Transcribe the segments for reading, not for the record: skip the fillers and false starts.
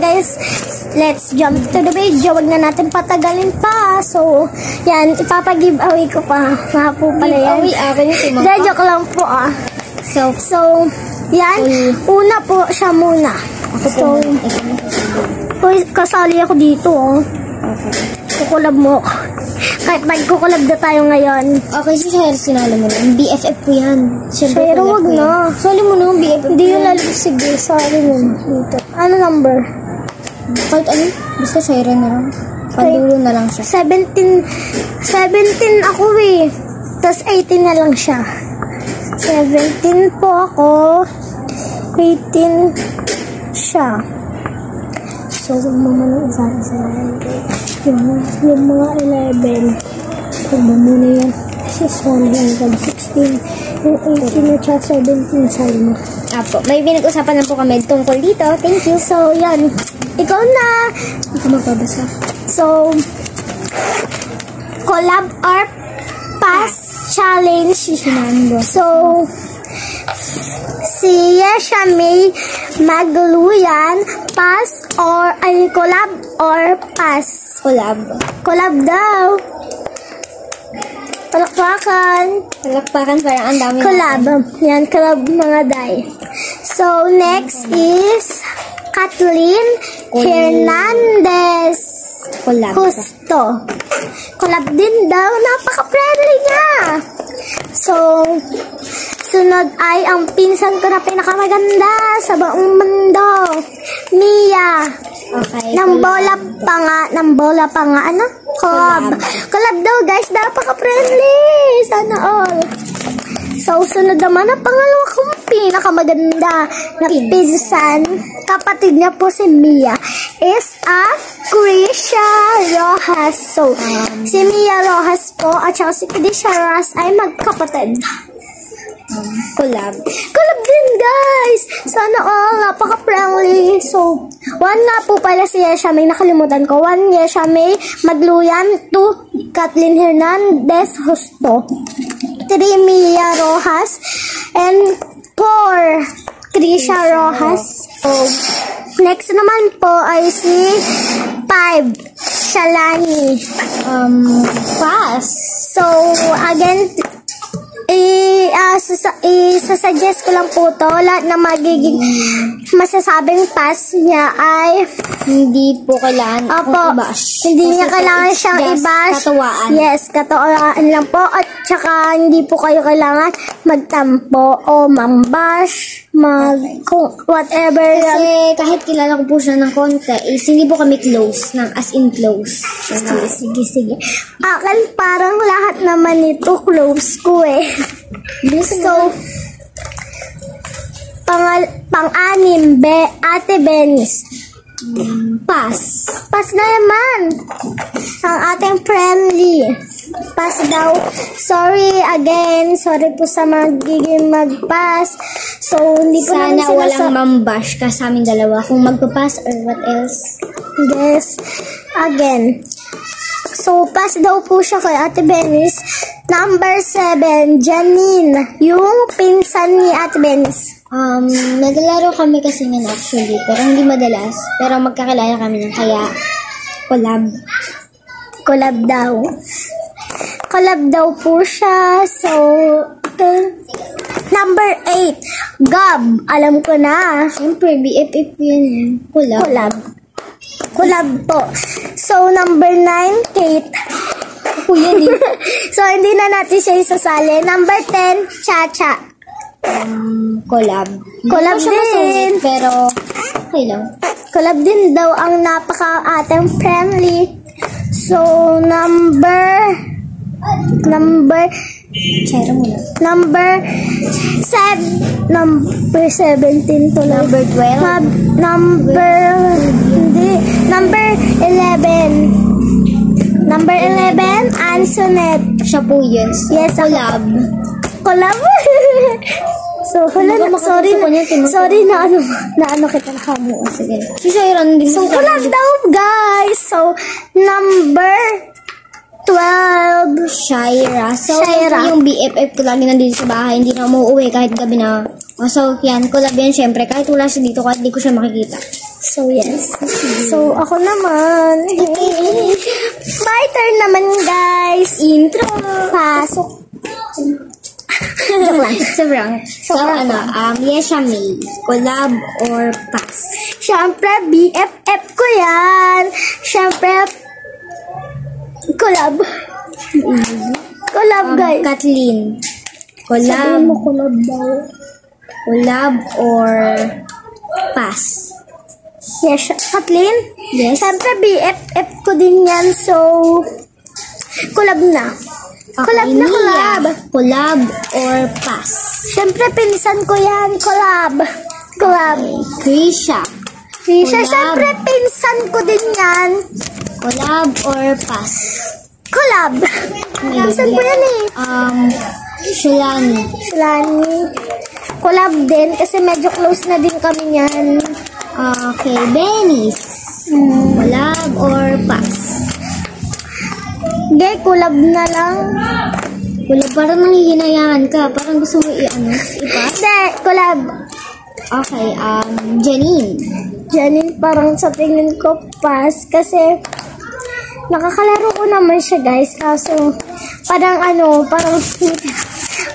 guys, let's jump to the video. Wag na natin patagalin pa. So, yan, ipapag-giveaway ko pa. Mga po pala yan. Giveaway, joke lang po So, yan. Una po siya muna. So, kasali ako dito Okay. Kukulab mo ako. Kahit nagkukulab na tayo ngayon. Okay, si Shaira sinala mo na. BFF ko yan. Shaira, wag na. Sali mo na, BFF. Hindi yun lalabas. Sige, sali mo dito. Ano number? Kahit ano? Basta Shaira na lang. Pandulo na lang siya. 17 ako Tapos 18 na lang siya. 17 po ako. 18 siya. So, mamano isa-isa yung mga 11. Kung ba muna yan? Kasi 116. Yung 18 at 17 sali mo. Apo, may pinag-usapan lang po kami tungkol dito. Thank you. So, yan. Ikaw na. Ikaw magpabasa. So, collab or pass challenge. So, si Yesha May Magluyan, pass or collab or pass? Collab. Collab daw. Palakpakan. Palakpakan, parang ang dami. Collab. Yan, collab mga day. So, next is Kathleen Hernandez. Collab. Justo. Collab din daw. Napaka-friendly niya. So, sunod ay ang pinsan ko na pinakamaganda sa buong mundo. Mia. Okay. Nang bola pa nga. Ano? Collab. Collab daw, guys. Napaka-friendly. Sana all. So, sunod naman ang pangalawa kong pinakamaganda na pinsan. Kapatid niya po si Mia is Krisha Rojas. So, si Mia Rojas po at saka si Krisha Rojas ay magkapatid. Collab. Collab din, guys. Sana all. Napaka-friendly. So, 1 nga po pala si Yesha May. Nakalimutan ko. 1 Yesha May Magluyan. 2 Kathleen Hernandez Justo. 3 Mia Rojas. And 4 Krisha Rojas. So, next naman po ay si 5 Shalani. Pass. So, again, suggest ko lang po to. Lahat na magiging masasabing pass niya ay hindi po kailangan i-bash. Hindi niya kailangan siyang i-bash. Katawaan. Yes, katawaan lang po. At saka hindi po kayo kailangan magtampo o mambash, whatever. Kasi kahit kilala ko po siya ng konti, hindi po kami close, as in close. Sige. Akin parang lahat naman nito close ko So, pang-anim, Ate Benis. Pass. Pass na naman. Ang ating friendly. Pass daw. Sorry again. Sorry po sa magiging mag-pass. So, hindi po sana walang mambash ka sa aming dalawa kung magpa-pass or what else. Yes. Again. So, pass daw po siya kay Ate Benis. Number 7, Janine. Yung pinsan ni Ate Benis. Naglalaro kami kasi ngayon actually, pero hindi madalas. Pero magkakilala kami ng kaya collab. Collab daw. Collab daw po siya. So, okay. Number 8, Gab. Alam ko na. Siyempre, BFF yan. Collab. Collab po. So, number 9, Kate. Ako yan So, hindi na natin siya isasali. Number 10, Chacha. Collab. Collab din. Pero, okay lang. Collab din daw ang napaka-ating friendly. So, number Chaira mo na. Number 17 to Number 12. Number 11. Number 11, Ansonet. Siya po yun. So, yes, collab. Collab. So, sorry na ano kita nakamu. Sige. Si Shaira, hindi So, collab daw, guys. So, number 12. Shaira. So, Shaira. yan po yung BFF ko lagi nandito sa bahay. Hindi na umuwi kahit gabi na. So, yan. Collab yan syempre. Kahit wala siya dito, kahit di ko siya makikita. So, yes. So, ako naman. My turn naman, guys. Intro. Pasok. Joke lang. Sobrang. So, Yesha May. Collab or pass? Siyempre, BFF ko yan. Siyempre, collab. Collab, guys. Kathleen. Sabihin mo Collab. collab daw. Collab or pass? Yes, Kathleen? Yes. Siyempre, BFF ko din yan. So, collab na. Collab na, Nia. collab. Collab or pass? Siyempre, pinsan ko yan. Collab. Collab. Krisha. Fisher, Collab. siyempre, pinsan ko din yan. Collab or pass? Collab. Pinsan ko yan eh. Shalani. Lani. Collab din kasi medyo close na din kami yan. Okay, Benis. Collab or pass? Gay, collab na lang. Collab, parang nangihinayangan ka. Parang gusto mo i-pass? Hindi, collab. Okay, Janine. Janine, parang sa tingin ko pass kasi nakakalaro ko naman siya, guys. Kaso, parang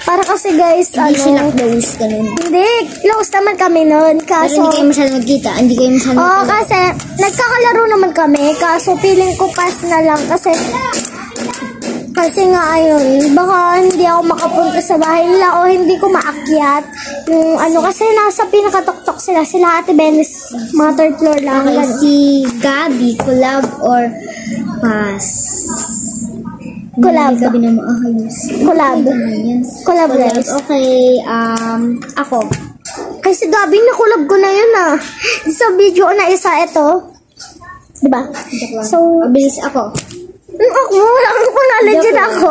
para kasi, guys, Hindi sila close, ganun. hindi, close naman kami nun. Pero Kaso, hindi kayo masyadong nagkita. Hindi kayo masyadong oo, kasi nagkakalaro naman kami. Kaso, feeling ko pass na lang kasi nga ayun, baka hindi ako makapunta sa bahay nila o hindi ko maakyat. Yung kasi nasa pinakatok-tok sila Ate Benes, mga third floor lang. Okay, ganun. si Gabi, collab or pass? Collab. Hindi Gabi na maayos. Collab. Ayan. Collab, Collab. guys. Okay, ako. Ay, si Gabi, nakulab ko na yun ah. Sa video na isa, ito. Diba? So, Bilis ako. ako, wala akong pangalan dyan ako.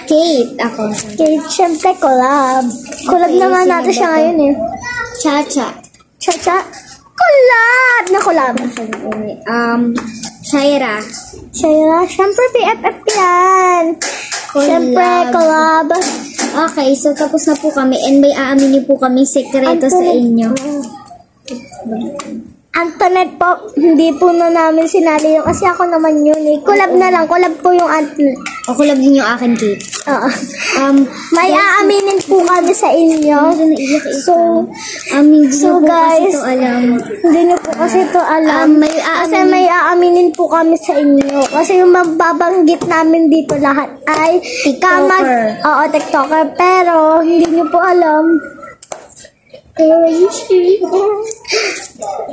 Kate, ako. Okay, syempre, collab. Collab Okay, naman sino natin ba siya to? ngayon eh. Chacha. Chacha, collab na collab. Shaira. Shaira, syempre, PFF yan. Collab. Syempre, collab. Okay, so tapos na po kami and may aaminin po kami sekreto sa inyo. Antoinette po, hindi po na namin sinali yun kasi ako naman yun eh. Collab na lang, collab po yung Antoinette. O collab din yung akin, Kate. Oo. May aaminin po kami sa inyo. So, Hindi So, nyo po guys, kasi ito alam. hindi nyo po kasi ito alam. Kasi may aaminin po kami sa inyo. Kasi yung mababanggit namin dito lahat ay TikToker. Oo, TikToker. Pero, hindi nyo po alam.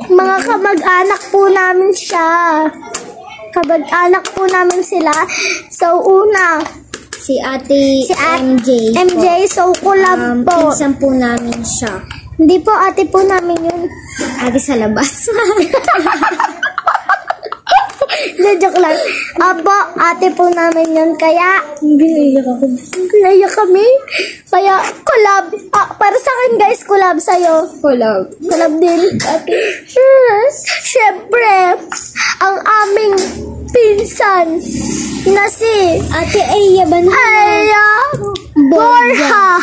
Mga kamag-anak po namin siya. Kamag-anak po namin sila. So, una, Si ate MJ. MJ, so collab po. Pinsan po namin siya. Hindi po, ate po namin yun. Ate sa labas. Hindi, joke lang. Apo, ate po namin yun. Kaya, naiyak kami. Kaya, collab. Para sa akin, guys, collab sa'yo. Collab. Collab din. Siyempre, ang aming pinsan na si Ate Aya ba na? Aya Borja.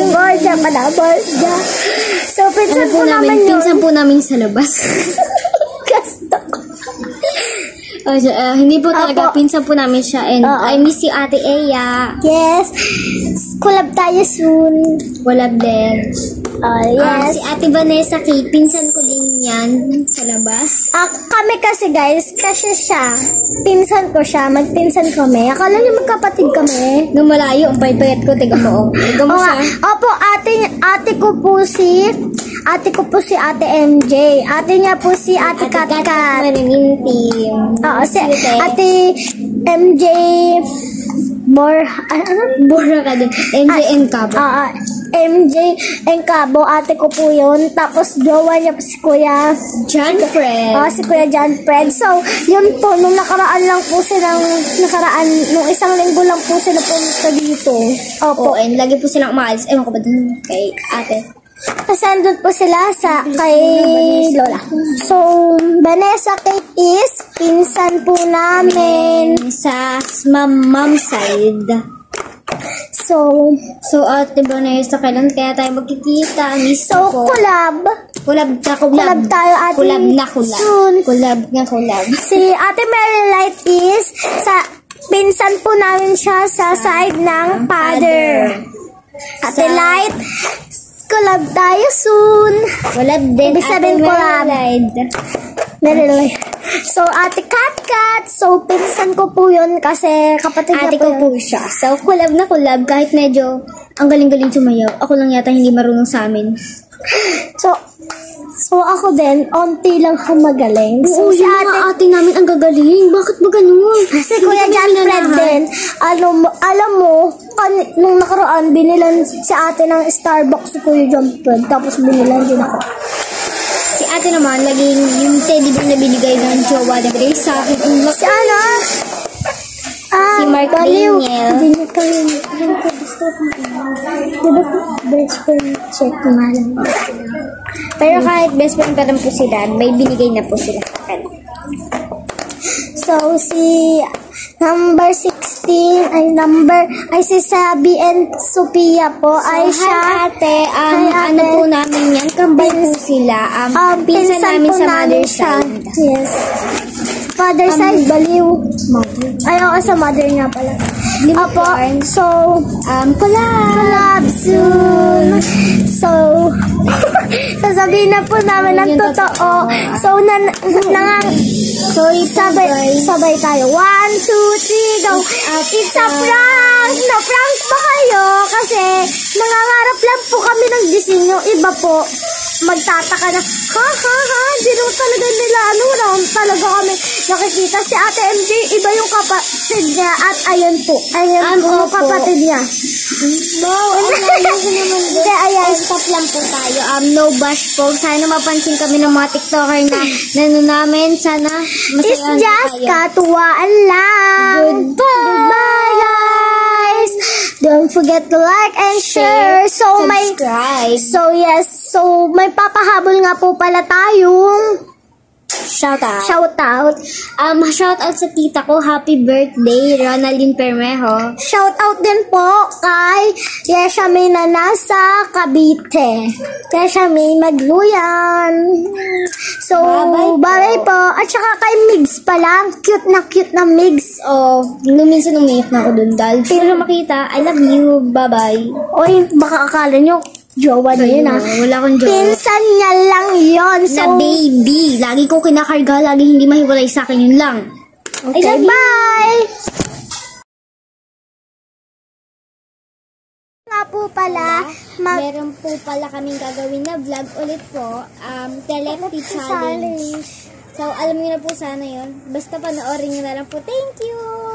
Borja pala, Borja. So, pinsan po namin yun. Pinsan po namin sa labas. Gusto ko. Hindi po talaga, Apo. pinsan po namin siya. And I miss you, Ate Aya. Yes. Collab tayo soon. Collab din. Yes. Si Ate Vanessa Kate, pinsan ko din yan sa labas. Kami kasi, guys, kasi siya, pinsan ko siya, magpinsan kami. Akala niyo magkapatid kami. Nung malayo, ang paypayat ko, tiga mo. Tiga mo Oo siya. nga. Opo, ate ko po si Ate MJ. Ate niya po si Ate Katkat. Marininti. Oo, si Okay. Ate MJ Bora ka din. MJ and Cabo. MJ and Cabo, ate ko po yun. Tapos, jowa niya po si Kuya. John Fred. Si Kuya John Fred. So, yun po, nung nakaraan lang po nung isang linggo lang po sila punta dito. Opo. And lagi po silang umaalis. Ewan ko ba dun kay ate? Kasi andun po sila kay Lola. So, Vanessa Kate is pinsan po namin. Sa mom side. So, Ate Vanessa, kailan kaya tayo magkikita? so collab. Collab tayo, ate. Collab na collab. Soon. Collab. Si Ate Mary Light is pinsan po namin siya sa side ng father. Ate Light, collab tayo soon. Collab din. Ibig sabihin collab. Mary Light. So, Ate Kat, so pinsan ko po yun kasi kapatid Ate niya ko po siya. So, collab na collab kahit medyo ang galing-galing sumayaw. Ako lang yata hindi marunong sa amin. So ako din, onti lang ako magaling. So, si ate namin ang gagaling. Bakit ba ganun? Si Kuya John Fred din, alam mo, nung nakaraan, binilan si ate ng Starbucks si Kuya John Fred, tapos binilan din ako. Si ate naman, laging yung teddy bear na binigay ng jowa na Grace sa akin. Si ano? Si Mark Baliw. Daniel. Hindi niya kami, hindi ko gusto kong diba best friend check na lang. Pero kahit best friend pa rin po sila, may binigay na po sila sa akin. So, si number 16, ay si Sabi and Sophia po, ay siya. Ate, Hi, ano ate. po namin yan? Kambay po sila. Pinsan namin po sa namin mother siya. side. Yes. Father side, baliw. Ay, oo, sa mother nga pala. Opo, so, collab soon. So, sasabihin na po namin ng totoo. So, sabay tayo. 1, 2, 3, go. It's a prank! Na-prank ba kayo? Kasi, nangangarap lang po kami ng disenyo. Iba po, magtataka na, hindi naman talaga nila, naman talaga kami nakikita. Si Ate MJ, iba yung kapatid niya, at ayan po yung kapatid niya. No, Hindi, ayan. Stop lang po tayo. No bash po. Sana mapansin kami ng mga TikToker na namin. Sana It's masaya just kayo. katuwaan lang. Goodbye, guys. Don't forget to like and share. Subscribe. So may papahabol nga po pala tayong Shout out. shout out. Shout out sa tita ko. Happy birthday, Ronaldine Permejo. Shout out din po kay Yesha May na nasa Cavite. Yesha May Magluyan. So, bye po. At saka kay Migs pala. Cute na Migs. Minsan umiyak na ako dun, Dal. Pero makita, I love you. Bye-bye. Oy, baka akala nyo, jowa niya yun, ha? Wala akong jowa. Pinsan niya lang yun. So, Na baby. Lagi ko kinakarga. Lagi hindi mahiwalay sa akin. Yun lang. okay, bye! Nga po pala, Meron po pala kaming gagawin na vlog ulit po. Telepathy challenge. So, alam niyo na po sana yun. Basta panoorin niyo na lang po. Thank you!